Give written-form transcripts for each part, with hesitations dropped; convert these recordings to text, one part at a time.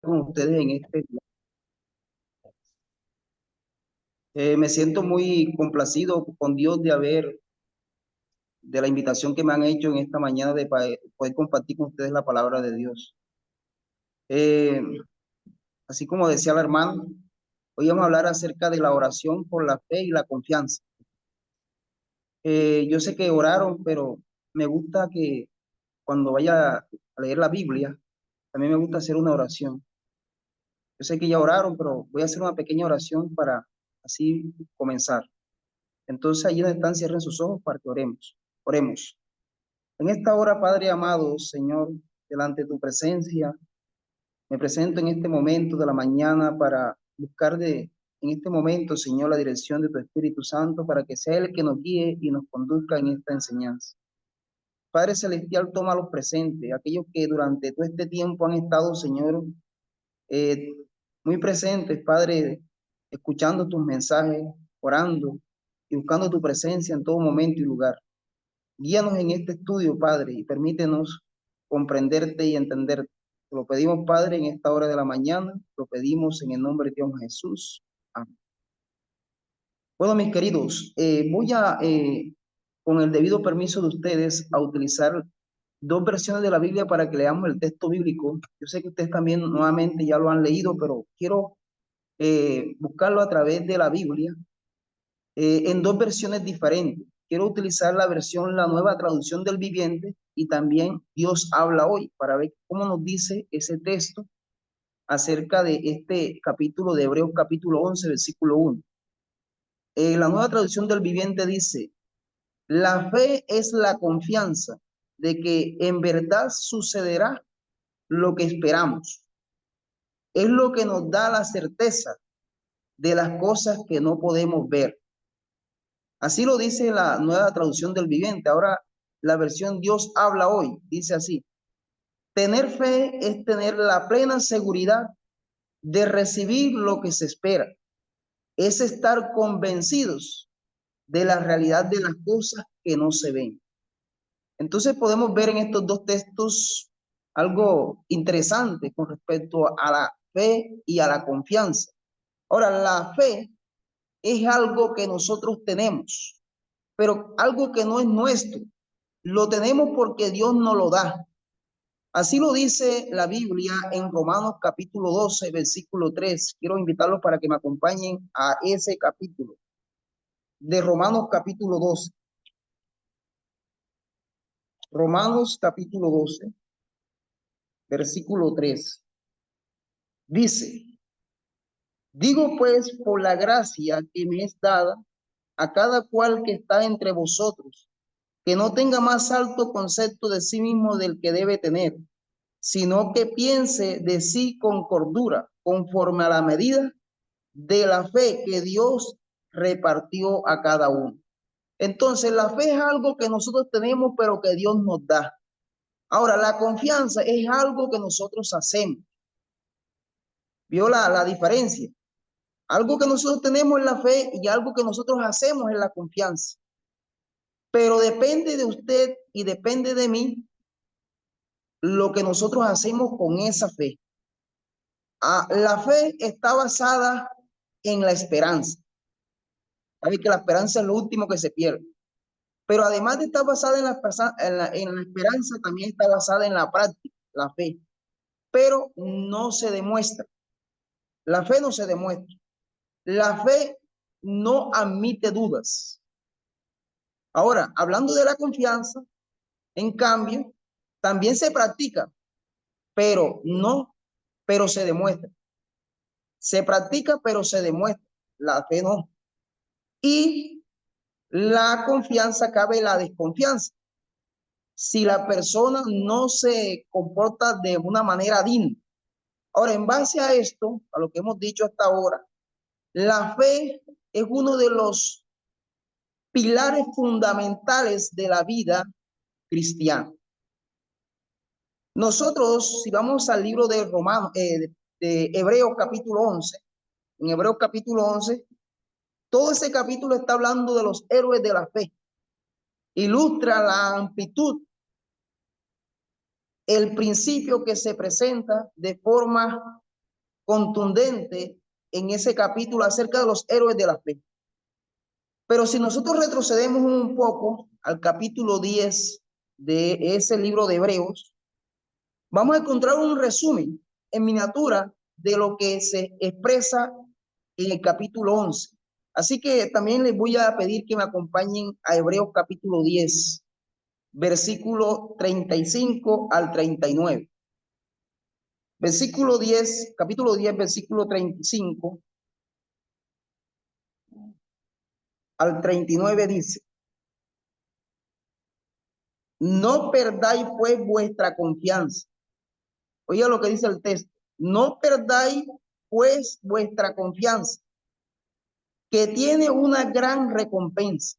con ustedes en este día. Me siento muy complacido con Dios de la invitación que me han hecho en esta mañana de poder compartir con ustedes la palabra de Dios. Eh, Así como decía la hermana, hoy vamos a hablar acerca de la oración por la fe y la confianza. Yo sé que oraron, pero me gusta que cuando vaya a leer la Biblia, también me gusta hacer una oración. Yo sé que ya oraron, pero voy a hacer una pequeña oración para así comenzar. Entonces, allí donde están, cierren sus ojos para que oremos. Oremos. En esta hora, Padre amado, Señor, delante de tu presencia, me presento en este momento de la mañana para buscar en este momento, Señor, la dirección de tu Espíritu Santo para que sea Él que nos guíe y nos conduzca en esta enseñanza. Padre Celestial, toma los presentes, aquellos que durante todo este tiempo han estado, Señor, eh, muy presentes, Padre, escuchando tus mensajes, orando y buscando tu presencia en todo momento y lugar. Guíanos en este estudio, Padre, y permítenos comprenderte y entenderte. Te lo pedimos, Padre, en esta hora de la mañana, lo pedimos en el nombre de Dios Jesús. Amén. Bueno, mis queridos, con el debido permiso de ustedes, a utilizar dos versiones de la Biblia para que leamos el texto bíblico. Yo sé que ustedes también nuevamente ya lo han leído, pero quiero buscarlo a través de la Biblia en dos versiones diferentes. Quiero utilizar la versión, la nueva traducción del viviente y también Dios habla hoy para ver cómo nos dice ese texto acerca de este capítulo de Hebreos capítulo 11, versículo 1. La nueva traducción del viviente dice, la fe es la confianza de que en verdad sucederá lo que esperamos. Es lo que nos da la certeza de las cosas que no podemos ver. Así lo dice la nueva traducción del viviente. Ahora la versión Dios habla hoy dice así: tener fe es tener la plena seguridad de recibir lo que se espera. Es estar convencidos de la realidad de las cosas que no se ven. Entonces podemos ver en estos dos textos algo interesante con respecto a la fe y a la confianza. Ahora, la fe es algo que nosotros tenemos, pero algo que no es nuestro. Lo tenemos porque Dios nos lo da. Así lo dice la Biblia en Romanos capítulo 12, versículo 3. Quiero invitarlos para que me acompañen a ese capítulo de Romanos capítulo 12. Romanos capítulo 12, versículo 3. Dice, digo pues por la gracia que me es dada a cada cual que está entre vosotros, que no tenga más alto concepto de sí mismo del que debe tener, sino que piense de sí con cordura, conforme a la medida de la fe que Dios repartió a cada uno. Entonces, la fe es algo que nosotros tenemos, pero que Dios nos da. Ahora, la confianza es algo que nosotros hacemos. ¿Vio la diferencia? Algo que nosotros tenemos en la fe y algo que nosotros hacemos en la confianza. Pero depende de usted y depende de mí lo que nosotros hacemos con esa fe. La fe está basada en la esperanza. Sabe que la esperanza es lo último que se pierde. Pero además de estar basada en la esperanza, también está basada en la práctica, la fe. Pero no se demuestra. La fe no se demuestra. La fe no admite dudas. Ahora, hablando de la confianza, en cambio, también se practica, pero se demuestra. Se practica, pero se demuestra. La fe no. Y la confianza cabe la desconfianza. Si la persona no se comporta de una manera digna. Ahora, en base a esto, a lo que hemos dicho hasta ahora, la fe es uno de los pilares fundamentales de la vida cristiana. Nosotros, si vamos al libro de Romanos, de Hebreos capítulo 11, en Hebreos capítulo 11, todo ese capítulo está hablando de los héroes de la fe. Ilustra la amplitud, el principio que se presenta de forma contundente en ese capítulo acerca de los héroes de la fe. Pero si nosotros retrocedemos un poco al capítulo 10 de ese libro de Hebreos, vamos a encontrar un resumen en miniatura de lo que se expresa en el capítulo 11. Así que también les voy a pedir que me acompañen a Hebreos capítulo 10, versículo 35 al 39. Versículo 10, capítulo 10, versículo 35 al 39 dice: no perdáis pues vuestra confianza. Oiga lo que dice el texto. No perdáis pues vuestra confianza, que tiene una gran recompensa.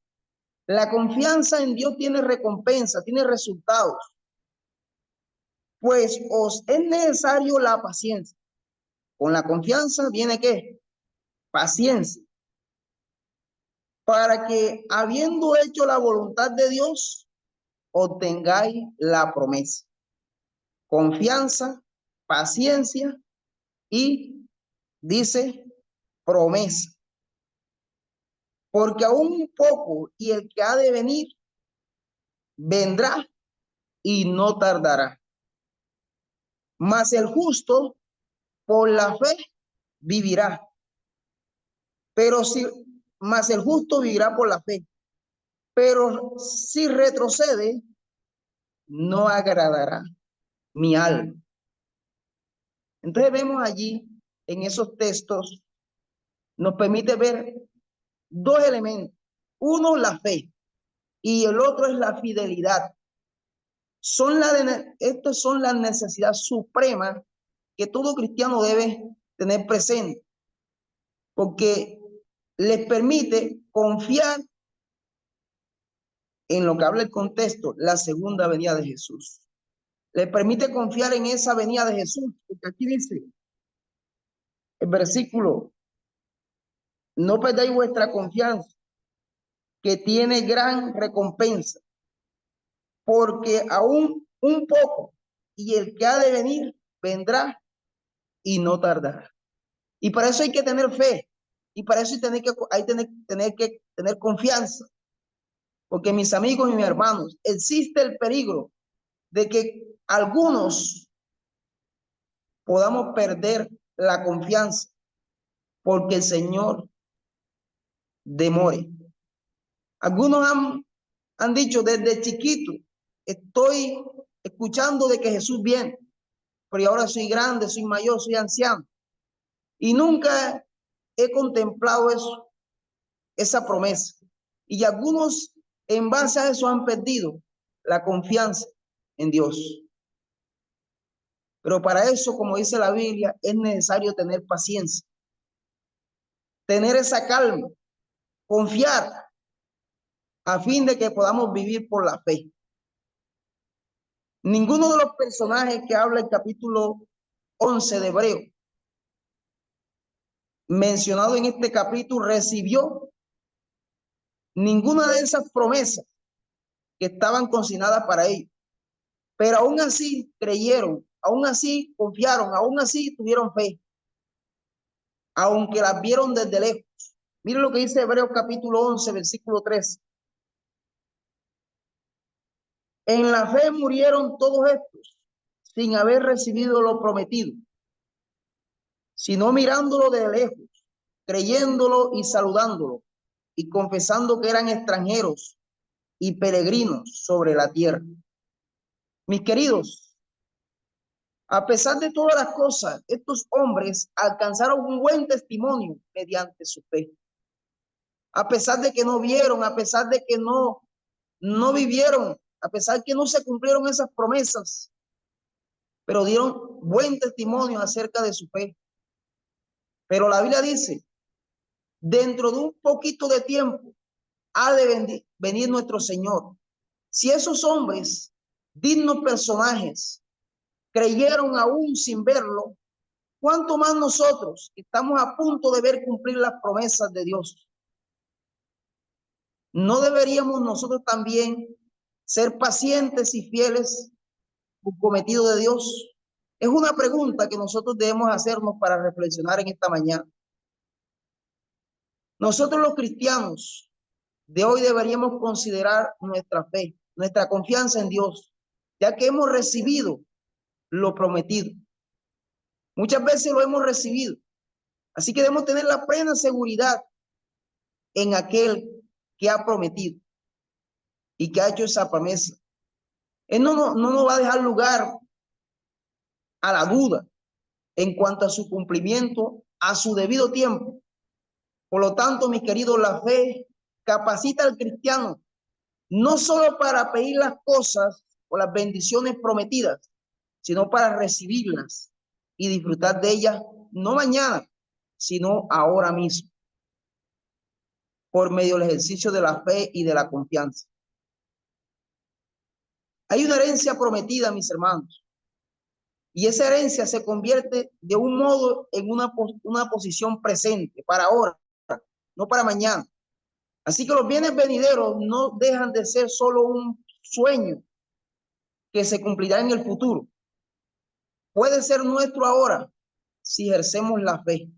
La confianza en Dios tiene recompensa, tiene resultados. Pues os es necesario la paciencia. Con la confianza viene ¿qué? Paciencia. Para que, habiendo hecho la voluntad de Dios, obtengáis la promesa. Confianza, paciencia y dice promesa. Porque aún un poco y el que ha de venir vendrá y no tardará. Mas el justo por la fe vivirá. Pero si, mas el justo vivirá por la fe. Pero si retrocede, no agradará mi alma. Entonces vemos allí en esos textos, nos permite ver dos elementos. Uno, la fe, y el otro es la fidelidad. Estas son las necesidades supremas que todo cristiano debe tener presente, porque les permite confiar en lo que habla el contexto, la segunda venida de Jesús. Les permite confiar en esa venida de Jesús, porque aquí dice el versículo: no perdáis vuestra confianza, que tiene gran recompensa, porque aún un poco y el que ha de venir vendrá y no tardará. Y para eso hay que tener fe, y para eso hay que tener confianza, porque mis amigos y mis hermanos, existe el peligro de que algunos podamos perder la confianza porque el Señor demore. Algunos han dicho desde chiquito, estoy escuchando de que Jesús viene, pero ahora soy grande, soy mayor, soy anciano. Y nunca he contemplado eso, esa promesa. Y algunos en base a eso han perdido la confianza en Dios. Pero para eso, como dice la Biblia, es necesario tener paciencia, tener esa calma, confiar, a fin de que podamos vivir por la fe. Ninguno de los personajes que habla el capítulo 11 de Hebreo, mencionado en este capítulo, recibió ninguna de esas promesas que estaban consignadas para ellos. Pero aún así creyeron, aún así confiaron, aún así tuvieron fe, aunque las vieron desde lejos. Miren lo que dice Hebreos capítulo 11, versículo 3. En la fe murieron todos estos sin haber recibido lo prometido, sino mirándolo de lejos, creyéndolo y saludándolo, y confesando que eran extranjeros y peregrinos sobre la tierra. Mis queridos, a pesar de todas las cosas, estos hombres alcanzaron un buen testimonio mediante su fe. A pesar de que no vieron, a pesar de que no vivieron, a pesar de que no se cumplieron esas promesas, pero dieron buen testimonio acerca de su fe. Pero la Biblia dice, dentro de un poquito de tiempo ha de venir nuestro Señor. Si esos hombres, dignos personajes, creyeron aún sin verlo, ¿cuánto más nosotros que estamos a punto de ver cumplir las promesas de Dios? ¿No deberíamos nosotros también ser pacientes y fieles al cometido de Dios? Es una pregunta que nosotros debemos hacernos para reflexionar en esta mañana. Nosotros los cristianos de hoy deberíamos considerar nuestra fe, nuestra confianza en Dios, ya que hemos recibido lo prometido. Muchas veces lo hemos recibido. Así que debemos tener la plena seguridad en aquel que ha prometido y que ha hecho esa promesa. Él no nos va a dejar lugar a la duda en cuanto a su cumplimiento a su debido tiempo. Por lo tanto, mis queridos, la fe capacita al cristiano no solo para pedir las cosas o las bendiciones prometidas, sino para recibirlas y disfrutar de ellas, no mañana, sino ahora mismo, por medio del ejercicio de la fe y de la confianza. Hay una herencia prometida, mis hermanos, y esa herencia se convierte de un modo en una posición presente para ahora, no para mañana. Así que los bienes venideros no dejan de ser solo un sueño que se cumplirá en el futuro. Puede ser nuestro ahora si ejercemos la fe.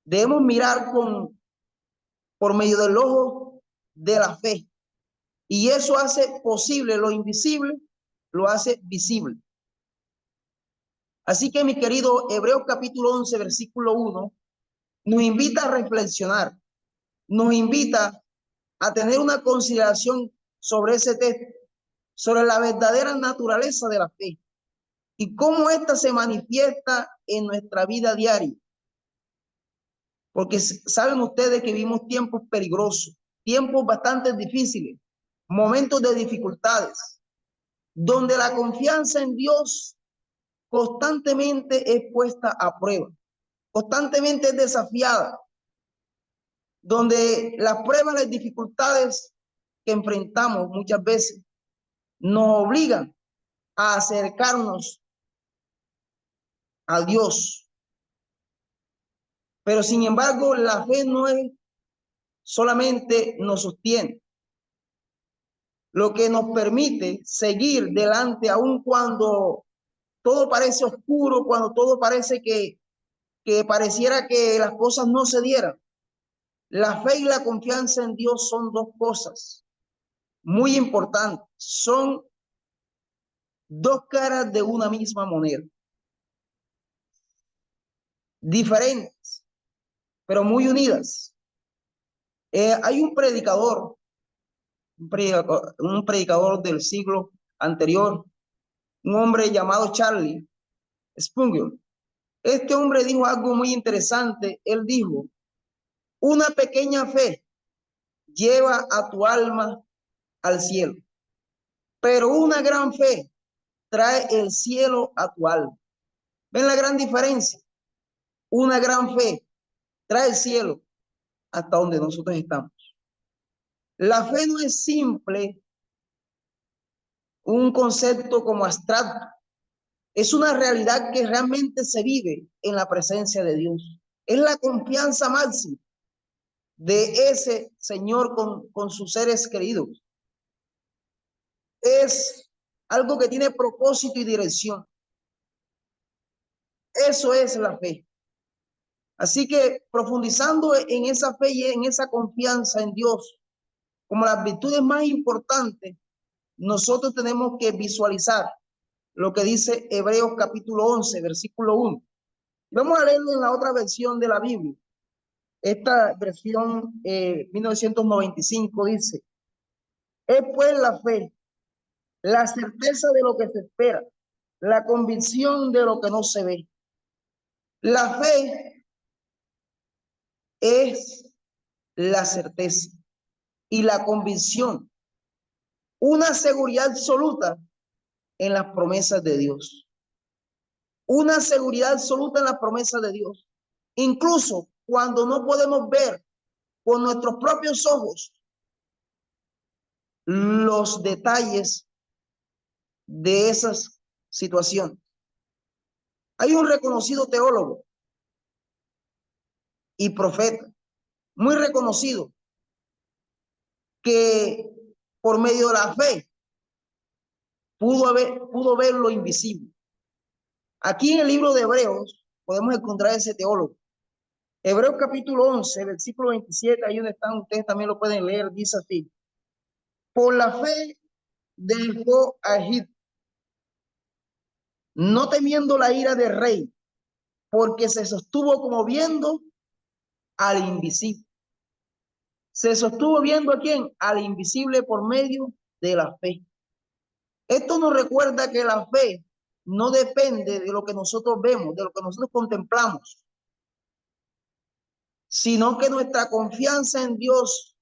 Debemos mirar por medio del ojo de la fe. Y eso hace posible lo invisible, lo hace visible. Así que, mi querido, Hebreos capítulo 11, versículo 1, nos invita a reflexionar, nos invita a tener una consideración sobre ese texto, sobre la verdadera naturaleza de la fe y cómo ésta se manifiesta en nuestra vida diaria. Porque saben ustedes que vivimos tiempos peligrosos, tiempos bastante difíciles, momentos de dificultades, donde la confianza en Dios constantemente es puesta a prueba, constantemente es desafiada, donde las pruebas, las dificultades que enfrentamos muchas veces nos obligan a acercarnos a Dios. Pero sin embargo, la fe no es solamente nos sostiene, lo que nos permite seguir delante aun cuando todo parece oscuro, cuando todo parece que pareciera que las cosas no se dieran. La fe y la confianza en Dios son dos cosas muy importantes, son dos caras de una misma moneda, diferentes, pero muy unidas. Hay un predicador del siglo anterior, un hombre llamado Charles Spurgeon. Este hombre dijo algo muy interesante. Él dijo, una pequeña fe lleva a tu alma al cielo, pero una gran fe trae el cielo a tu alma. ¿Ven la gran diferencia? Una gran fe trae el cielo hasta donde nosotros estamos. La fe no es simple un concepto como abstracto, es una realidad que realmente se vive en la presencia de Dios. Es la confianza máxima de ese Señor con sus seres queridos. Es algo que tiene propósito y dirección. Eso es la fe. Así que profundizando en esa fe y en esa confianza en Dios, como las virtudes más importantes, nosotros tenemos que visualizar lo que dice Hebreos capítulo 11, versículo 1. Vamos a leerlo en la otra versión de la Biblia. Esta versión 1995 dice, es pues la fe, la certeza de lo que se espera, la convicción de lo que no se ve. La fe es la certeza y la convicción, una seguridad absoluta en las promesas de Dios. Una seguridad absoluta en las promesas de Dios. Incluso cuando no podemos ver con nuestros propios ojos los detalles de esas situaciones. Hay un reconocido teólogo y profeta, muy reconocido, que por medio de la fe pudo ver lo invisible. Aquí en el libro de Hebreos podemos encontrar ese teólogo. Hebreos capítulo 11, versículo 27, ahí donde están ustedes también lo pueden leer, dice así: por la fe dejó a Egipto, no temiendo la ira del rey, porque se sostuvo como viendo al invisible. Se sostuvo viendo a quién, al invisible, por medio de la fe. Esto nos recuerda que la fe no depende de lo que nosotros vemos, de lo que nosotros contemplamos, sino que nuestra confianza en Dios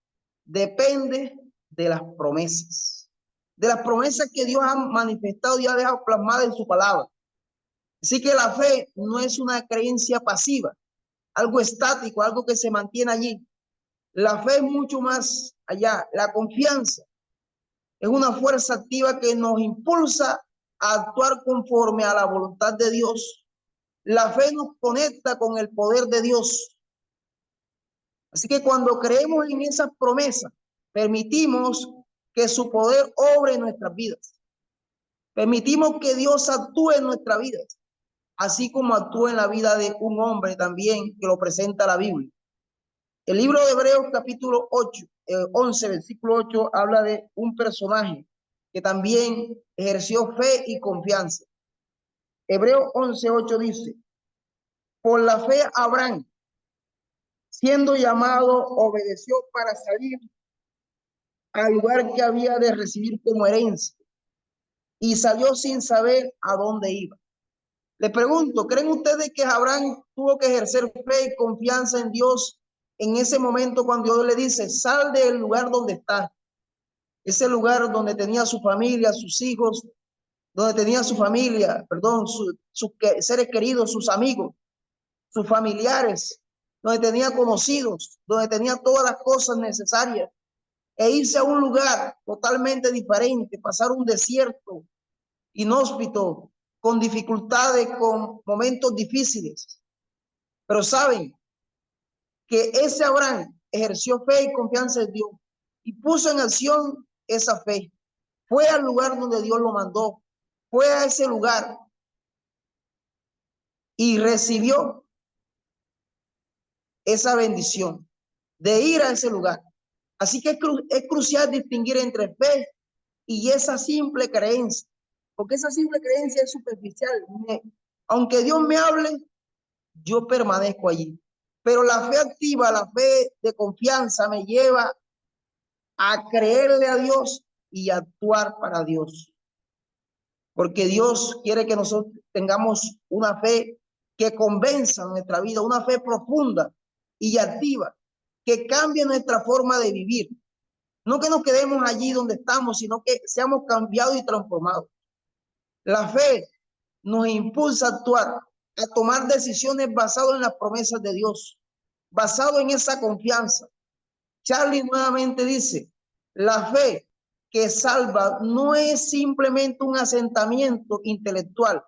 depende de las promesas que Dios ha manifestado y ha dejado plasmadas en su palabra. Así que la fe no es una creencia pasiva, algo estático, algo que se mantiene allí. La fe es mucho más allá. La confianza es una fuerza activa que nos impulsa a actuar conforme a la voluntad de Dios. La fe nos conecta con el poder de Dios. Así que cuando creemos en esas promesas, permitimos que su poder obre en nuestras vidas. Permitimos que Dios actúe en nuestras vidas, así como actúa en la vida de un hombre también que lo presenta la Biblia. El libro de Hebreos capítulo 11, versículo 8, habla de un personaje que también ejerció fe y confianza. Hebreos 11:8 dice: por la fe Abraham, siendo llamado, obedeció para salir al lugar que había de recibir como herencia, y salió sin saber a dónde iba. Le pregunto, ¿creen ustedes que Abraham tuvo que ejercer fe y confianza en Dios en ese momento cuando Dios le dice, sal del lugar donde está? Ese lugar donde tenía su familia, sus hijos, donde tenía su familia, perdón, sus seres queridos, sus amigos, sus familiares, donde tenía conocidos, donde tenía todas las cosas necesarias, e irse a un lugar totalmente diferente, pasar un desierto inhóspito, con dificultades, con momentos difíciles. Pero saben que ese Abraham ejerció fe y confianza en Dios y puso en acción esa fe. Fue al lugar donde Dios lo mandó, fue a ese lugar y recibió esa bendición de ir a ese lugar. Así que es crucial distinguir entre fe y esa simple creencia, porque esa simple creencia es superficial. Aunque Dios me hable, yo permanezco allí. Pero la fe activa, la fe de confianza me lleva a creerle a Dios y actuar para Dios. Porque Dios quiere que nosotros tengamos una fe que convenza nuestra vida, una fe profunda y activa, que cambie nuestra forma de vivir. No que nos quedemos allí donde estamos, sino que seamos cambiados y transformados. La fe nos impulsa a actuar, a tomar decisiones basadas en las promesas de Dios, basado en esa confianza. Charlie nuevamente dice, la fe que salva no es simplemente un asentamiento intelectual,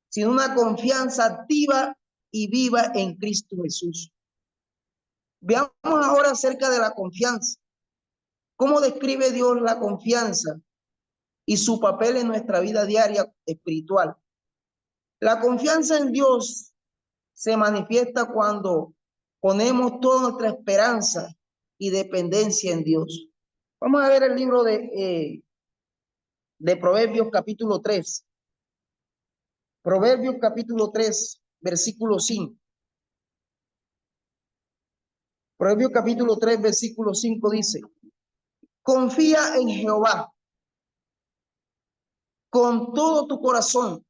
sino una confianza activa y viva en Cristo Jesús. Veamos ahora acerca de la confianza. ¿Cómo describe Dios la confianza y su papel en nuestra vida diaria espiritual? La confianza en Dios se manifiesta cuando ponemos toda nuestra esperanza y dependencia en Dios. Vamos a ver el libro de Proverbios capítulo 3. Proverbios capítulo 3, versículo 5. Proverbios capítulo 3, versículo 5 dice, confía en Jehová con todo tu corazón.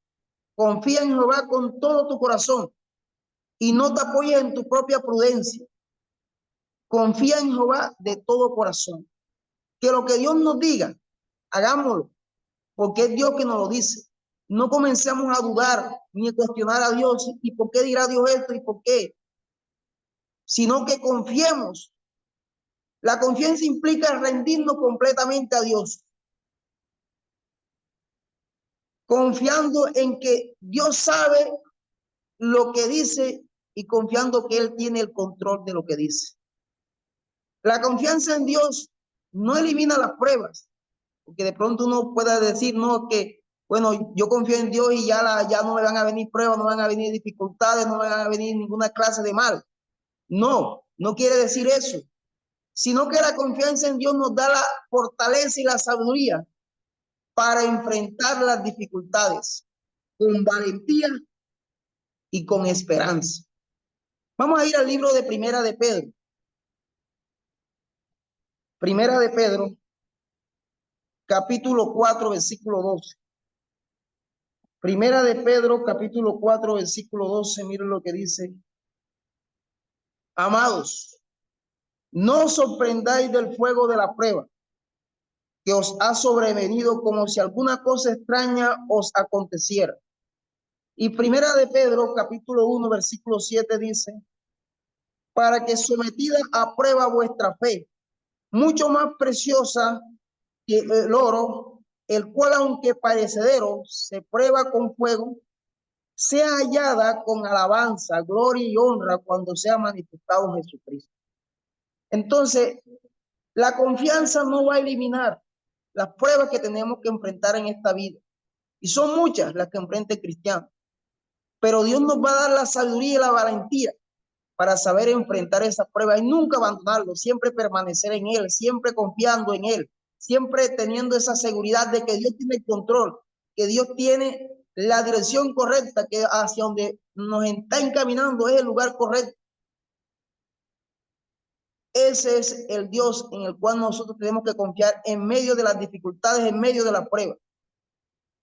Confía en Jehová con todo tu corazón y no te apoyes en tu propia prudencia. Confía en Jehová de todo corazón. Que lo que Dios nos diga, hagámoslo, porque es Dios que nos lo dice. No comencemos a dudar ni a cuestionar a Dios y por qué dirá Dios esto y por qué, sino que confiemos. La confianza implica rendirnos completamente a Dios, confiando en que Dios sabe lo que dice y confiando que Él tiene el control de lo que dice. La confianza en Dios no elimina las pruebas, porque de pronto uno pueda decir, no, que bueno, yo confío en Dios y ya no me van a venir pruebas, no me van a venir dificultades, no me van a venir ninguna clase de mal. No, no quiere decir eso, sino que la confianza en Dios nos da la fortaleza y la sabiduría para enfrentar las dificultades con valentía y con esperanza. Vamos a ir al libro de Primera de Pedro. Primera de Pedro, capítulo 4, versículo 12. Primera de Pedro, capítulo 4, versículo 12. Miren lo que dice. Amados, no os sorprendáis del fuego de la prueba que os ha sobrevenido como si alguna cosa extraña os aconteciera. Y Primera de Pedro, capítulo 1, versículo 7 dice, para que sometida a prueba vuestra fe, mucho más preciosa que el oro, el cual aunque perecedero se prueba con fuego, sea hallada con alabanza, gloria y honra cuando sea manifestado Jesucristo. Entonces, la confianza no va a eliminar las pruebas que tenemos que enfrentar en esta vida. Y son muchas las que enfrenta el cristiano. Pero Dios nos va a dar la sabiduría y la valentía para saber enfrentar esas pruebas y nunca abandonarlo, siempre permanecer en Él, siempre confiando en Él, siempre teniendo esa seguridad de que Dios tiene el control, que Dios tiene la dirección correcta, que hacia donde nos está encaminando es el lugar correcto. Ese es el Dios en el cual nosotros tenemos que confiar en medio de las dificultades, en medio de las pruebas.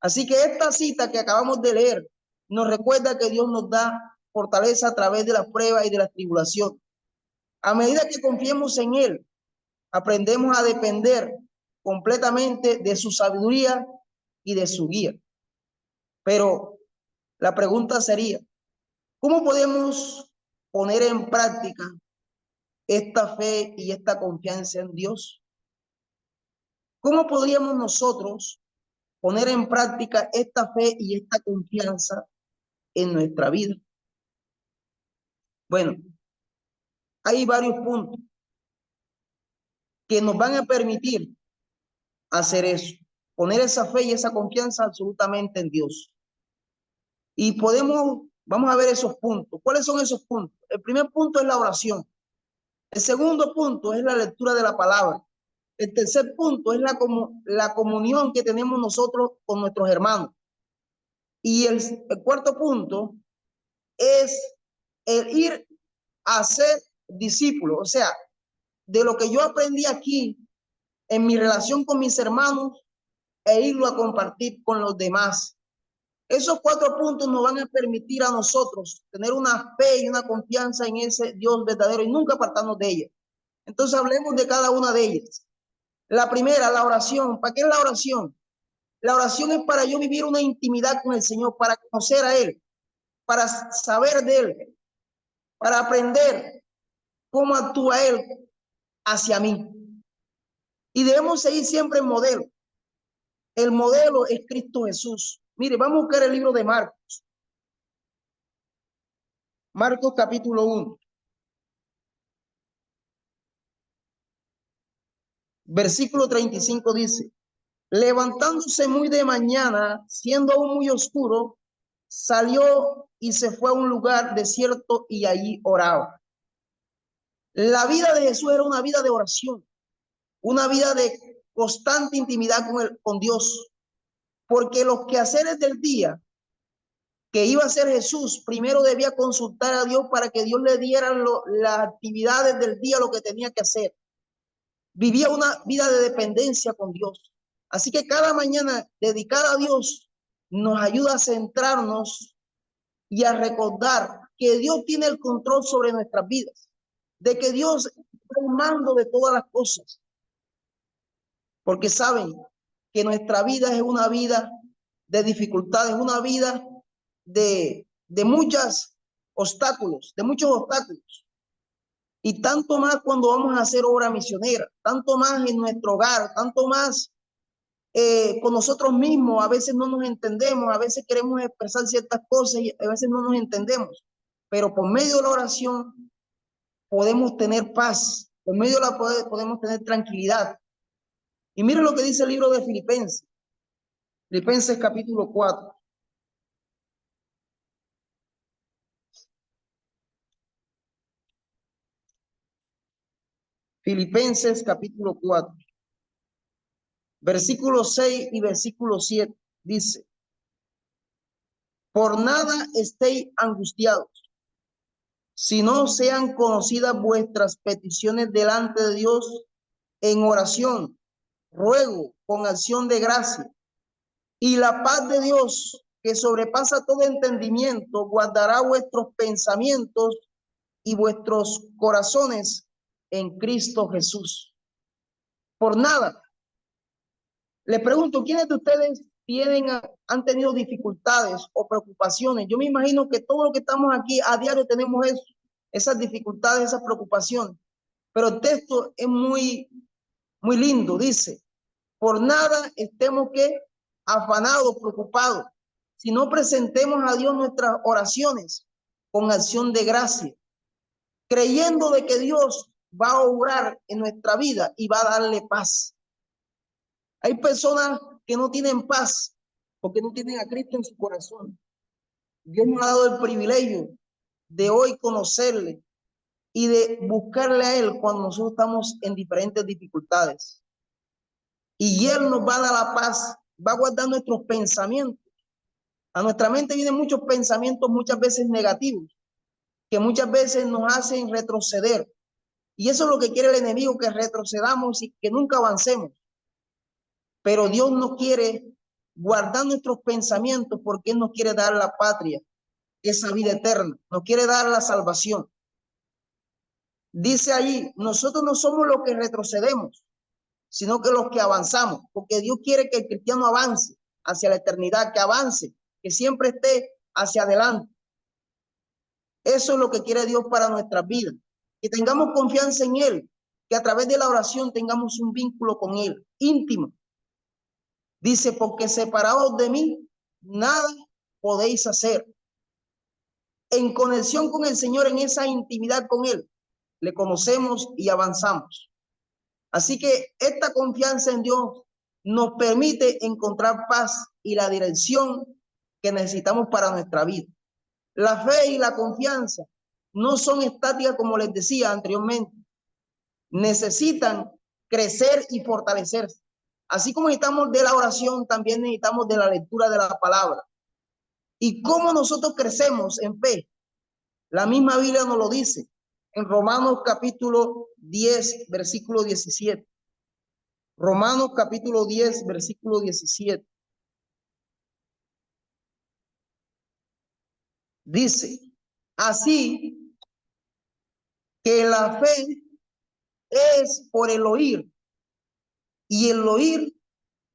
Así que esta cita que acabamos de leer nos recuerda que Dios nos da fortaleza a través de las pruebas y de las tribulaciones. A medida que confiemos en Él, aprendemos a depender completamente de su sabiduría y de su guía. Pero la pregunta sería, ¿cómo podemos poner en práctica esta fe y esta confianza en Dios? ¿Cómo podríamos nosotros poner en práctica esta fe y esta confianza en nuestra vida? Bueno, hay varios puntos que nos van a permitir hacer eso, poner esa fe y esa confianza absolutamente en Dios. Y vamos a ver esos puntos. ¿Cuáles son esos puntos? El primer punto es la oración. El segundo punto es la lectura de la palabra. El tercer punto es la comunión que tenemos nosotros con nuestros hermanos. Y el cuarto punto es el ir a ser discípulo. O sea, de lo que yo aprendí aquí en mi relación con mis hermanos e irlo a compartir con los demás. Esos 4 puntos nos van a permitir a nosotros tener una fe y una confianza en ese Dios verdadero y nunca apartarnos de ella. Entonces hablemos de cada una de ellas. La primera, la oración. ¿Para qué es la oración? La oración es para yo vivir una intimidad con el Señor, para conocer a Él, para saber de Él, para aprender cómo actúa Él hacia mí. Y debemos seguir siempre el modelo. El modelo es Cristo Jesús. Mire, vamos a buscar el libro de Marcos. Marcos capítulo 1. Versículo 35 dice, levantándose muy de mañana, siendo aún muy oscuro, salió y se fue a un lugar desierto y allí oraba. La vida de Jesús era una vida de oración, una vida de constante intimidad con Dios, porque los quehaceres del día que iba a hacer Jesús, primero debía consultar a Dios para que Dios le diera las actividades del día, lo que tenía que hacer. Vivía una vida de dependencia con Dios. Así que cada mañana dedicar a Dios nos ayuda a centrarnos y a recordar que Dios tiene el control sobre nuestras vidas, de que Dios está al mando de todas las cosas, porque saben que nuestra vida es una vida de dificultades, una vida de muchos obstáculos, Y tanto más cuando vamos a hacer obra misionera, tanto más en nuestro hogar, tanto más con nosotros mismos. A veces no nos entendemos, a veces queremos expresar ciertas cosas y a veces no nos entendemos. Pero por medio de la oración podemos tener paz, por medio de la podemos tener tranquilidad. Y miren lo que dice el libro de Filipenses. Filipenses capítulo 4. Filipenses capítulo 4. Versículo 6 y versículo 7 dice: por nada estéis angustiados, si no sean conocidas vuestras peticiones delante de Dios en oración, ruego con acción de gracia. Y la paz de Dios, que sobrepasa todo entendimiento, guardará vuestros pensamientos y vuestros corazones en Cristo Jesús. Por nada. Le pregunto, ¿quiénes de ustedes han tenido dificultades o preocupaciones? Yo me imagino que todos los que estamos aquí a diario tenemos eso, esas dificultades, esas preocupaciones. Pero el texto es muy lindo. Dice: por nada estemos afanados, preocupados, si no presentemos a Dios nuestras oraciones con acción de gracia, creyendo de que Dios va a obrar en nuestra vida y va a darle paz. Hay personas que no tienen paz porque no tienen a Cristo en su corazón. Dios nos ha dado el privilegio de hoy conocerle y de buscarle a Él cuando nosotros estamos en diferentes dificultades. Y Él nos va a dar la paz, va a guardar nuestros pensamientos. A nuestra mente vienen muchos pensamientos, muchas veces negativos, que muchas veces nos hacen retroceder. Y eso es lo que quiere el enemigo, que retrocedamos y que nunca avancemos. Pero Dios no quiere guardar nuestros pensamientos, porque Él nos quiere dar la patria, esa vida eterna, nos quiere dar la salvación. Dice allí: nosotros no somos los que retrocedemos, sino que los que avanzamos, porque Dios quiere que el cristiano avance hacia la eternidad, que avance, que siempre esté hacia adelante. Eso es lo que quiere Dios para nuestras vidas, que tengamos confianza en Él, que a través de la oración tengamos un vínculo con Él, íntimo. Dice: porque separados de mí, nada podéis hacer. En conexión con el Señor, en esa intimidad con Él, le conocemos y avanzamos. Así que esta confianza en Dios nos permite encontrar paz y la dirección que necesitamos para nuestra vida. La fe y la confianza no son estáticas, como les decía anteriormente. Necesitan crecer y fortalecerse. Así como necesitamos de la oración, también necesitamos de la lectura de la palabra. ¿Y cómo nosotros crecemos en fe? La misma Biblia nos lo dice en Romanos capítulo 10, versículo 17. Romanos capítulo 10, versículo 17. Dice: así que la fe es por el oír, y el oír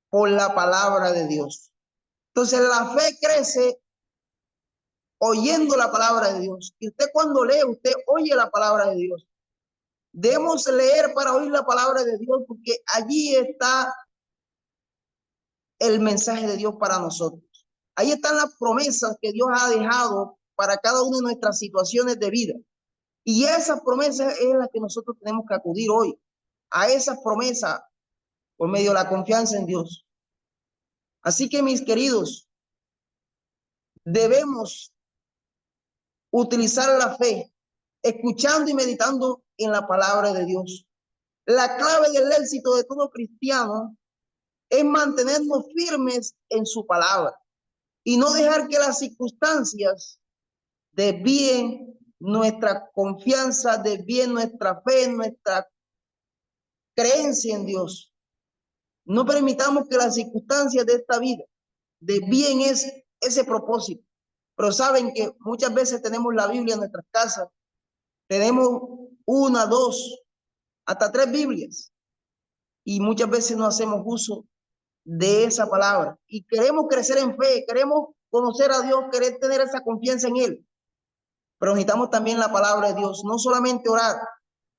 por la palabra de Dios. Entonces la fe crece oyendo la palabra de Dios. Y usted, cuando lee, usted oye la palabra de Dios. Debemos leer para oír la palabra de Dios, porque allí está el mensaje de Dios para nosotros. Ahí están las promesas que Dios ha dejado para cada una de nuestras situaciones de vida. Y esas promesas es las que nosotros tenemos que acudir hoy. A esas promesas por medio de la confianza en Dios. Así que, mis queridos, debemos utilizar la fe, escuchando y meditando en la palabra de Dios. La clave del éxito de todo cristiano es mantenernos firmes en su palabra y no dejar que las circunstancias desvíen nuestra confianza, desvíen nuestra fe, nuestra creencia en Dios. No permitamos que las circunstancias de esta vida desvíen ese propósito. Pero saben que muchas veces tenemos la Biblia en nuestras casas, tenemos una, dos, hasta tres Biblias, y muchas veces no hacemos uso de esa palabra. Y queremos crecer en fe, queremos conocer a Dios, querer tener esa confianza en Él. Pero necesitamos también la palabra de Dios, no solamente orar,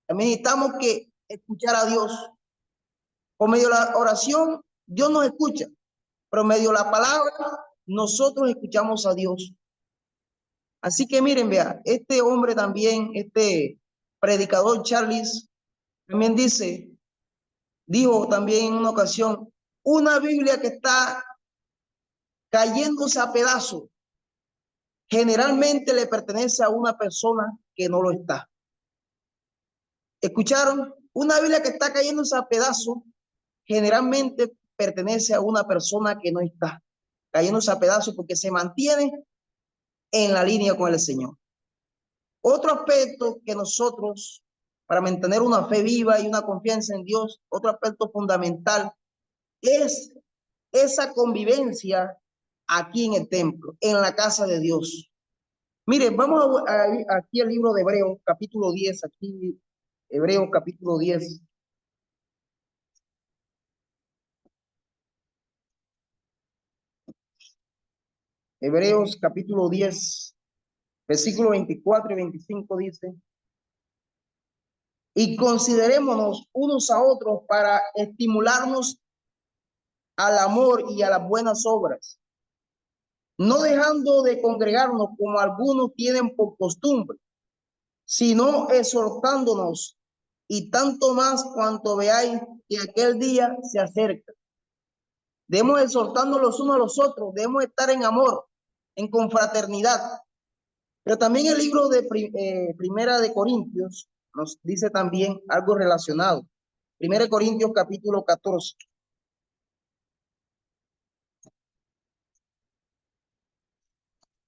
también necesitamos que escuchar a Dios. Por medio de la oración, Dios nos escucha, pero medio de la palabra, nosotros escuchamos a Dios. Así que miren, vea, este hombre también, este predicador Charles, también dijo también en una ocasión: una Biblia que está cayéndose a pedazos, generalmente le pertenece a una persona que no lo está. ¿Escucharon? Una Biblia que está cayéndose a pedazos, generalmente pertenece a una persona que no está cayéndose a pedazos porque se mantiene en la línea con el Señor. Otro aspecto que nosotros, para mantener una fe viva y una confianza en Dios, otro aspecto fundamental es esa convivencia aquí en el templo, en la casa de Dios. Miren, vamos aquí al libro de Hebreos, capítulo 10, aquí Hebreos capítulo 10. Hebreos capítulo 10, versículo 24 y 25 dice: y considerémonos unos a otros para estimularnos al amor y a las buenas obras, no dejando de congregarnos como algunos tienen por costumbre, sino exhortándonos, y tanto más cuanto veáis que aquel día se acerca. Debemos exhortarnos los unos a los otros, debemos estar en amor, en confraternidad. Pero también el libro de Primera de Corintios nos dice también algo relacionado. Primera de Corintios capítulo 14.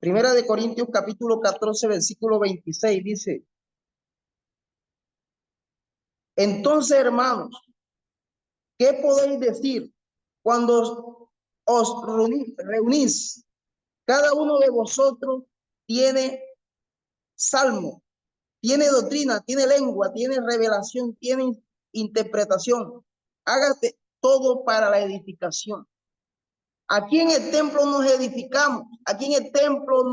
Primera de Corintios capítulo 14, versículo 26 dice: entonces, hermanos, ¿qué podéis decir cuando os reunís? Cada uno de vosotros tiene salmo, tiene doctrina, tiene lengua, tiene revelación, tiene interpretación. Hágate todo para la edificación. Aquí en el templo nos edificamos, aquí en el templo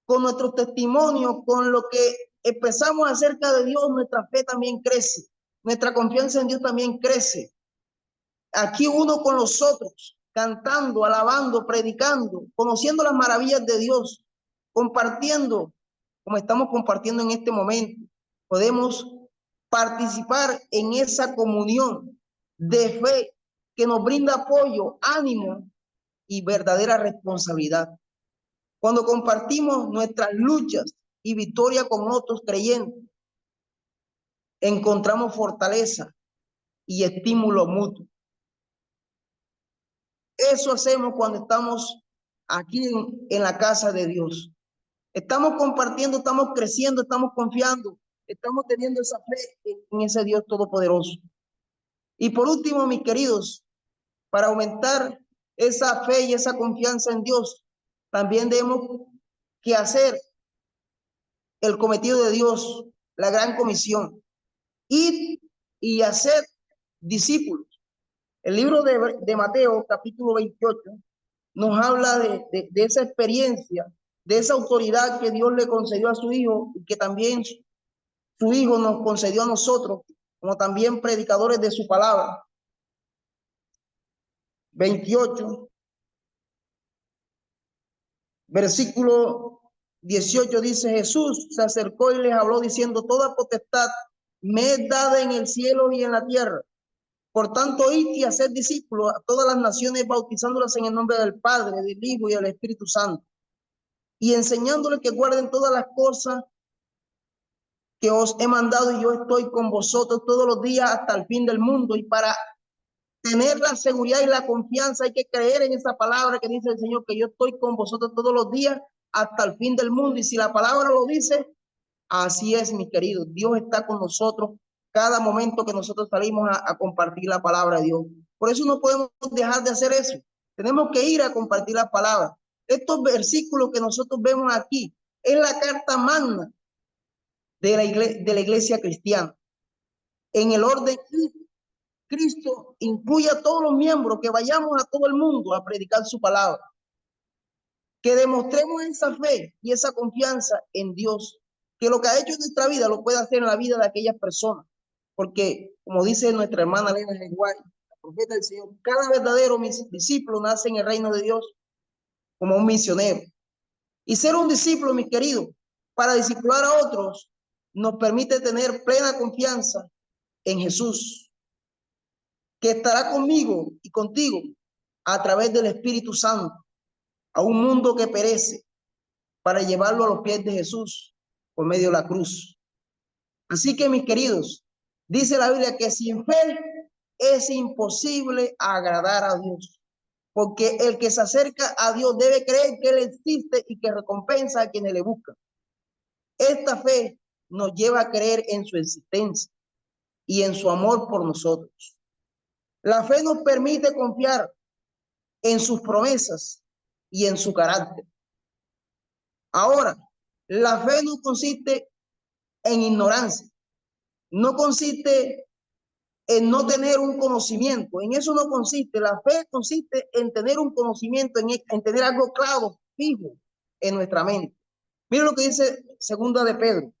con nuestro testimonio, con lo que expresamos acerca de Dios, nuestra fe también crece, nuestra confianza en Dios también crece. Aquí uno con los otros, cantando, alabando, predicando, conociendo las maravillas de Dios, compartiendo, como estamos compartiendo en este momento, podemos participar en esa comunión de fe que nos brinda apoyo, ánimo y verdadera responsabilidad. Cuando compartimos nuestras luchas y victoria con otros creyentes, encontramos fortaleza y estímulo mutuo. Eso hacemos cuando estamos aquí en la casa de Dios. Estamos compartiendo, estamos creciendo, estamos confiando, estamos teniendo esa fe en ese Dios todopoderoso. Y por último, mis queridos, para aumentar esa fe y esa confianza en Dios, también debemos que hacer el cometido de Dios, la gran comisión, ir y hacer discípulos. El libro de Mateo, capítulo 28, nos habla de esa experiencia, de esa autoridad que Dios le concedió a su Hijo y que también su Hijo nos concedió a nosotros, como también predicadores de su palabra. 28, versículo 18 dice: Jesús se acercó y les habló diciendo: toda potestad me es dada en el cielo y en la tierra. Por tanto, id y haced discípulos a todas las naciones, bautizándolas en el nombre del Padre, del Hijo y del Espíritu Santo, y enseñándoles que guarden todas las cosas que os he mandado, y yo estoy con vosotros todos los días hasta el fin del mundo. Y para tener la seguridad y la confianza hay que creer en esa palabra que dice el Señor, que yo estoy con vosotros todos los días hasta el fin del mundo. Y si la palabra lo dice, así es, mi querido. Dios está con nosotros cada momento que nosotros salimos a compartir la palabra de Dios. Por eso no podemos dejar de hacer eso. Tenemos que ir a compartir la palabra. Estos versículos que nosotros vemos aquí es la carta magna de la iglesia cristiana. En el orden, Cristo incluye a todos los miembros, que vayamos a todo el mundo a predicar su palabra, que demostremos esa fe y esa confianza en Dios, que lo que ha hecho en nuestra vida lo puede hacer en la vida de aquellas personas, porque como dice nuestra hermana Elena Lenguay, la profeta del Señor, cada verdadero discípulo nace en el reino de Dios como un misionero. Y ser un discípulo, mis queridos, para discipular a otros, nos permite tener plena confianza en Jesús, que estará conmigo y contigo a través del Espíritu Santo. a un mundo que perece para llevarlo a los pies de Jesús por medio de la cruz. Así que, mis queridos, dice la Biblia que sin fe es imposible agradar a Dios, porque el que se acerca a Dios debe creer que Él existe y que recompensa a quienes le buscan. Esta fe nos lleva a creer en su existencia y en su amor por nosotros. La fe nos permite confiar en sus promesas y en su carácter. Ahora, la fe no consiste en ignorancia, no consiste en no tener un conocimiento, en eso no consiste. La fe consiste en tener un conocimiento, en tener algo claro, fijo en nuestra mente. Mira lo que dice Segunda de Pedro.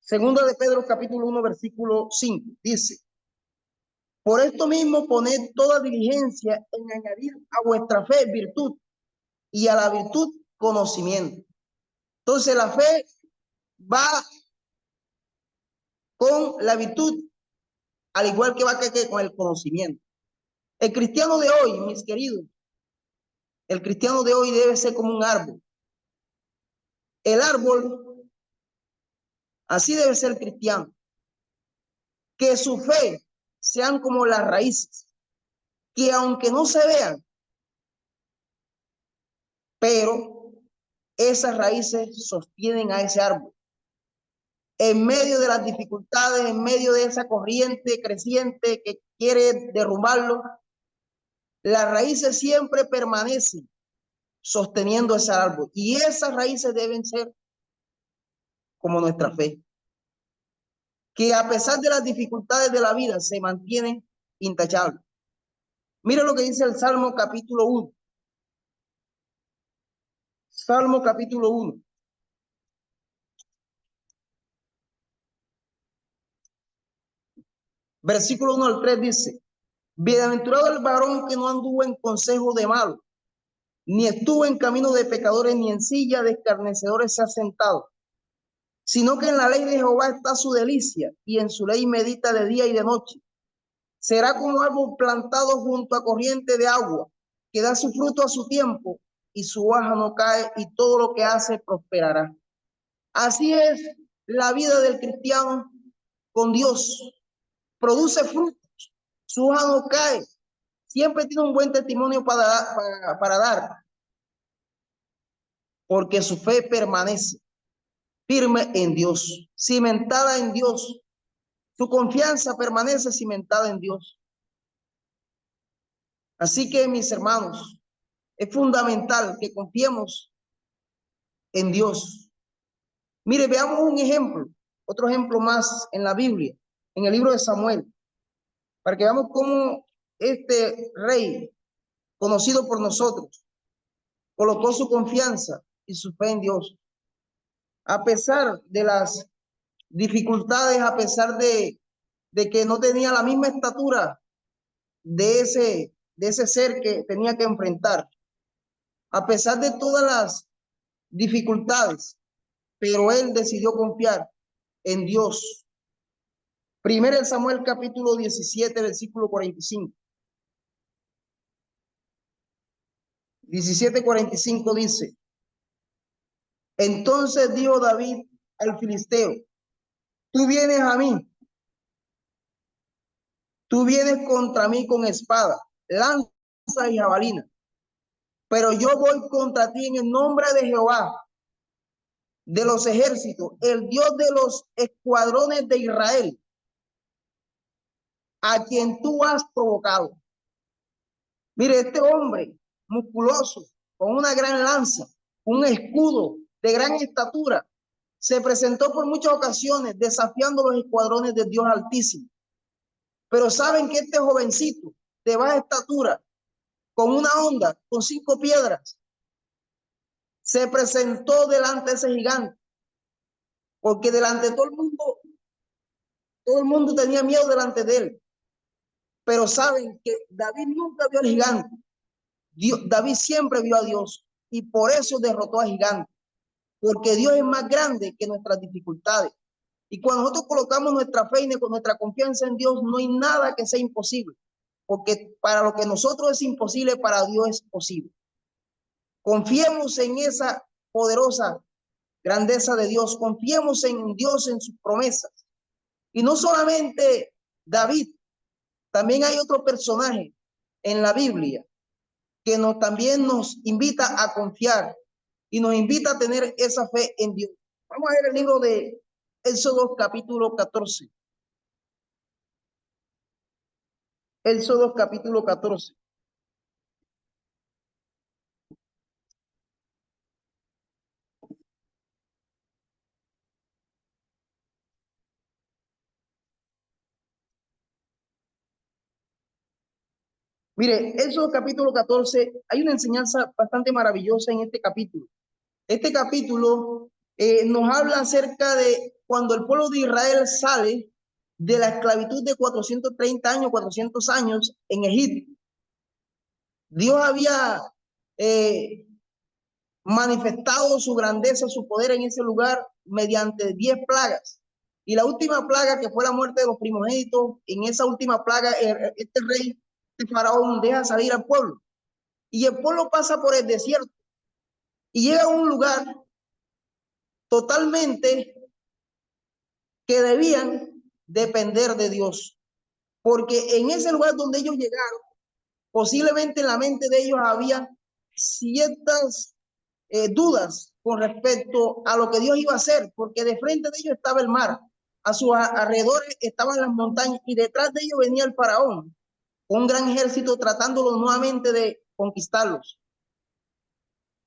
Segunda de Pedro, capítulo 1, versículo 5, dice: por esto mismo poned toda diligencia en añadir a vuestra fe virtud, y a la virtud conocimiento. Entonces la fe va con la virtud, al igual que va con el conocimiento. El cristiano de hoy, mis queridos, el cristiano de hoy debe ser como un árbol. El árbol, así debe ser el cristiano. Que su fe sean como las raíces, que aunque no se vean, pero esas raíces sostienen a ese árbol. En medio de las dificultades, en medio de esa corriente creciente que quiere derrumbarlo, las raíces siempre permanecen sosteniendo ese árbol. Y esas raíces deben ser como nuestra fe, que a pesar de las dificultades de la vida se mantienen intachables. Mira lo que dice el Salmo capítulo 1. Salmo capítulo 1. Versículo 1 al 3 dice: bienaventurado el varón que no anduvo en consejo de malos, ni estuvo en camino de pecadores, ni en silla de escarnecedores se ha sentado, sino que en la ley de Jehová está su delicia, y en su ley medita de día y de noche. Será como árbol plantado junto a corriente de agua, que da su fruto a su tiempo, y su hoja no cae, y todo lo que hace prosperará. Así es la vida del cristiano con Dios. Produce frutos, su hoja no cae, siempre tiene un buen testimonio para dar, porque su fe permanece firme en Dios, cimentada en Dios. Su confianza permanece cimentada en Dios. Así que, mis hermanos, es fundamental que confiemos en Dios. Mire, veamos un ejemplo, otro ejemplo más en la Biblia, en el libro de Samuel, para que veamos cómo este rey, conocido por nosotros, colocó su confianza y su fe en Dios. A pesar de las dificultades, a pesar de que no tenía la misma estatura de ese ser que tenía que enfrentar, a pesar de todas las dificultades, pero él decidió confiar en Dios. Primero Samuel capítulo 17, versículo 45. 17:45 dice: entonces dijo David al filisteo: tú vienes a mí, tú vienes contra mí con espada, lanza y jabalina, pero yo voy contra ti en el nombre de Jehová de los ejércitos, el Dios de los escuadrones de Israel, a quien tú has provocado. Mire, este hombre musculoso, con una gran lanza, un escudo de gran estatura, se presentó por muchas ocasiones desafiando los escuadrones de Dios Altísimo. Pero saben que este jovencito de baja estatura, con una honda, con 5 piedras, se presentó delante de ese gigante, porque delante de todo el mundo tenía miedo delante de él. Pero saben que David nunca vio al gigante. David siempre vio a Dios y por eso derrotó al gigante, porque Dios es más grande que nuestras dificultades. Y cuando nosotros colocamos nuestra fe y nuestra confianza en Dios, no hay nada que sea imposible. porque para lo que nosotros es imposible, para Dios es posible. Confiemos en esa poderosa grandeza de Dios, confiemos en Dios, en sus promesas. Y no solamente David, también hay otro personaje en la Biblia que también nos invita a confiar y nos invita a tener esa fe en Dios. Vamos a ver el libro de Éxodo capítulo 14. Éxodo capítulo 14. Mire, Éxodo capítulo 14, hay una enseñanza bastante maravillosa en este capítulo. Este capítulo nos habla acerca de cuando el pueblo de Israel sale de la esclavitud de 430 años, 400 años en Egipto. Dios había manifestado su grandeza, su poder en ese lugar mediante 10 plagas. Y la última plaga, que fue la muerte de los primogénitos, en esa última plaga, este rey, este faraón, deja salir al pueblo. Y el pueblo pasa por el desierto y llega a un lugar totalmente que debían depender de Dios. Porque en ese lugar donde ellos llegaron, posiblemente en la mente de ellos había ciertas dudas con respecto a lo que Dios iba a hacer, porque de frente de ellos estaba el mar, a sus alrededores estaban las montañas y detrás de ellos venía el faraón, un gran ejército tratándolos nuevamente de conquistarlos.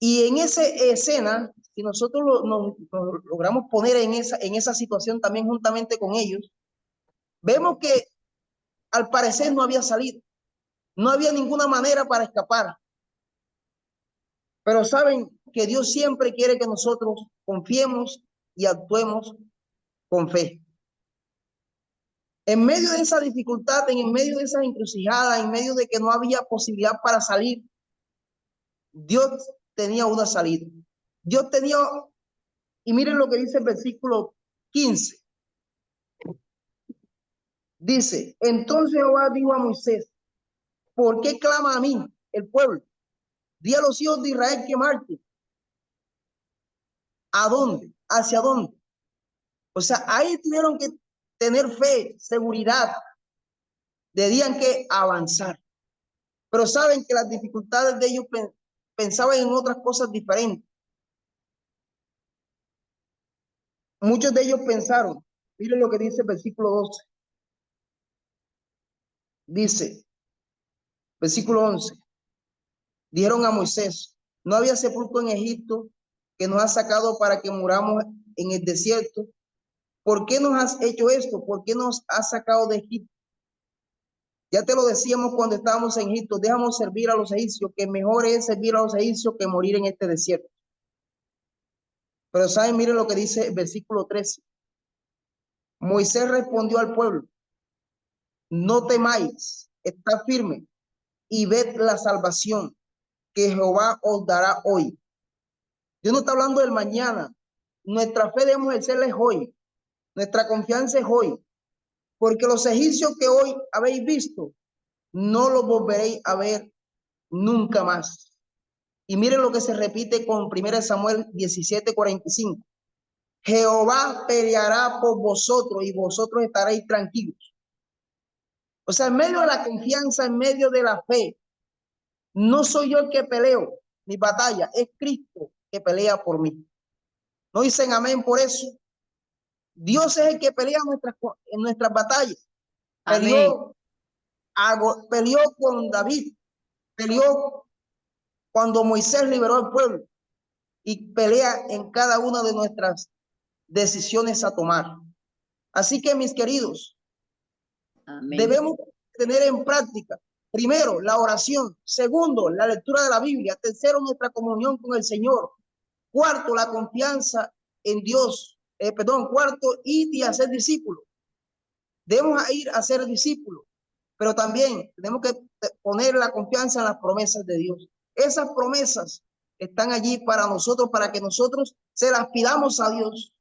Y en esa escena, si nosotros nos logramos poner en esa situación también juntamente con ellos, vemos que al parecer no había salido, no había ninguna manera para escapar. Pero saben que Dios siempre quiere que nosotros confiemos y actuemos con fe. En medio de esa dificultad, en medio de esa encrucijada, en medio de que no había posibilidad para salir, Dios tenía una salida. Dios tenía, y miren lo que dice el versículo 15. Dice, entonces Jehová dijo a Moisés, ¿por qué clama a mí el pueblo? Di a los hijos de Israel que marchen. ¿A dónde? ¿Hacia dónde? O sea, ahí tuvieron que tener fe, seguridad, debían que avanzar. Pero saben que las dificultades de ellos pensaban en otras cosas diferentes. Muchos de ellos pensaron, miren lo que dice el versículo 12. Dice, versículo 11, dijeron a Moisés, no había sepulcro en Egipto que nos ha sacado para que muramos en el desierto. ¿Por qué nos has hecho esto? ¿Por qué nos has sacado de Egipto? Ya te lo decíamos cuando estábamos en Egipto, dejamos servir a los egipcios, que mejor es servir a los egipcios que morir en este desierto. Pero saben, miren lo que dice el versículo 13. Moisés respondió al pueblo, no temáis, está firme y ved la salvación que Jehová os dará hoy. Dios no está hablando del mañana. Nuestra fe debemos ejercerla hoy. Nuestra confianza es hoy. Porque los egipcios que hoy habéis visto, no los volveréis a ver nunca más. Y miren lo que se repite con 1 Samuel 17:45. Jehová peleará por vosotros y vosotros estaréis tranquilos. O sea, en medio de la confianza, en medio de la fe, no soy yo el que peleo mi batalla, es Cristo que pelea por mí. No dicen amén por eso. Dios es el que pelea en nuestras batallas. Peleó, peleó con David, peleó cuando Moisés liberó al pueblo y pelea en cada una de nuestras decisiones a tomar. Así que, mis queridos, amén, debemos tener en práctica, primero, la oración; segundo, la lectura de la Biblia; tercero, nuestra comunión con el Señor; cuarto, la confianza en Dios; cuarto, ir y hacer discípulos. Debemos ir a ser discípulos, pero también tenemos que poner la confianza en las promesas de Dios. Esas promesas están allí para nosotros, para que nosotros se las pidamos a Dios.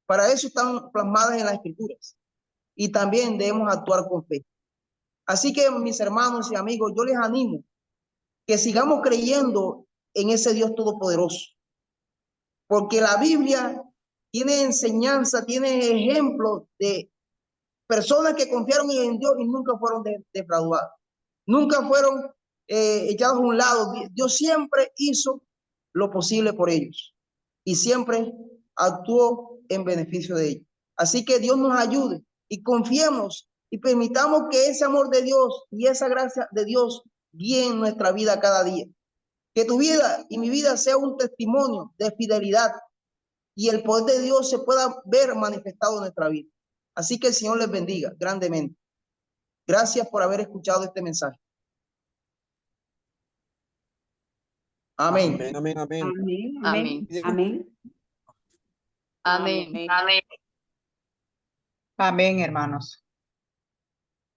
Para eso están plasmadas en las Escrituras. Y también debemos actuar con fe. Así que, mis hermanos y amigos, yo les animo que sigamos creyendo en ese Dios todopoderoso, porque la Biblia tiene enseñanza, tiene ejemplos de personas que confiaron en Dios y nunca fueron defraudados, nunca fueron echados a un lado. Dios siempre hizo lo posible por ellos y siempre actuó en beneficio de ellos. Así que Dios nos ayude y confiemos y permitamos que ese amor de Dios y esa gracia de Dios guíe en nuestra vida cada día. Que tu vida y mi vida sea un testimonio de fidelidad y el poder de Dios se pueda ver manifestado en nuestra vida. Así que el Señor les bendiga grandemente. Gracias por haber escuchado este mensaje. Amén. Amén, amén, amén. Amén, amén, amén. Amén. Amén. Amén, hermanos.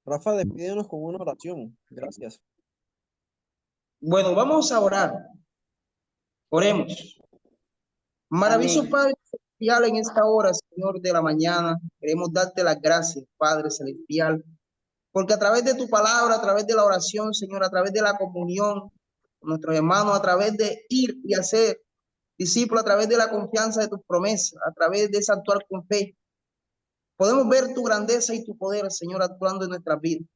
Rafa, despídenos con una oración. Gracias. Bueno, vamos a orar. Oremos. Maravilloso Amén. Padre celestial, en esta hora, Señor, de la mañana, queremos darte las gracias, Padre celestial, porque a través de tu palabra, a través de la oración, Señor, a través de la comunión con nuestros hermanos, a través de ir y hacer discípulos, a través de la confianza de tus promesas, a través de ese actuar con fe, podemos ver tu grandeza y tu poder, Señor, actuando en nuestras vidas.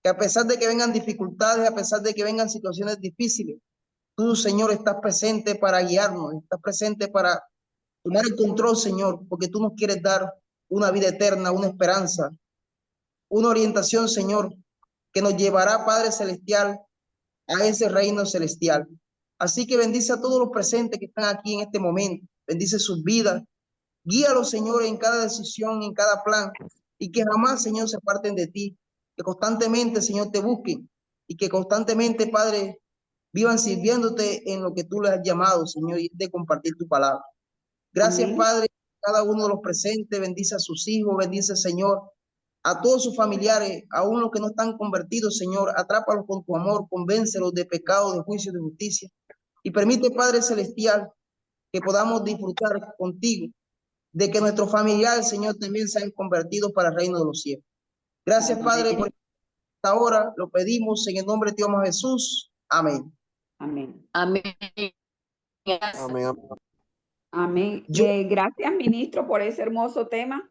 Que a pesar de que vengan dificultades, a pesar de que vengan situaciones difíciles, tú, Señor, estás presente para guiarnos, estás presente para tomar el control, Señor, porque tú nos quieres dar una vida eterna, una esperanza, una orientación, Señor, que nos llevará, Padre Celestial, a ese reino celestial. Así que bendice a todos los presentes que están aquí en este momento, bendice sus vidas, guíalos, Señor, en cada decisión, en cada plan, y que jamás, Señor, se aparten de ti, que constantemente, Señor, te busquen, y que constantemente, Padre, vivan sirviéndote en lo que tú les has llamado, Señor, y de compartir tu palabra. Gracias, Amén. Padre, cada uno de los presentes, bendice a sus hijos, bendice, Señor, a todos sus familiares, aún los que no están convertidos, Señor, atrápalos con tu amor, convéncelos de pecado, de juicio, de justicia, y permite, Padre Celestial, que podamos disfrutar contigo, de que nuestros familiares, Señor, también sean convertidos para el reino de los cielos. Gracias, Padre, por esta hora, lo pedimos en el nombre de Dios Jesús. Amén. Amén. Amén. Amén, amén. Amén. Yo- Gracias, ministro, por ese hermoso tema.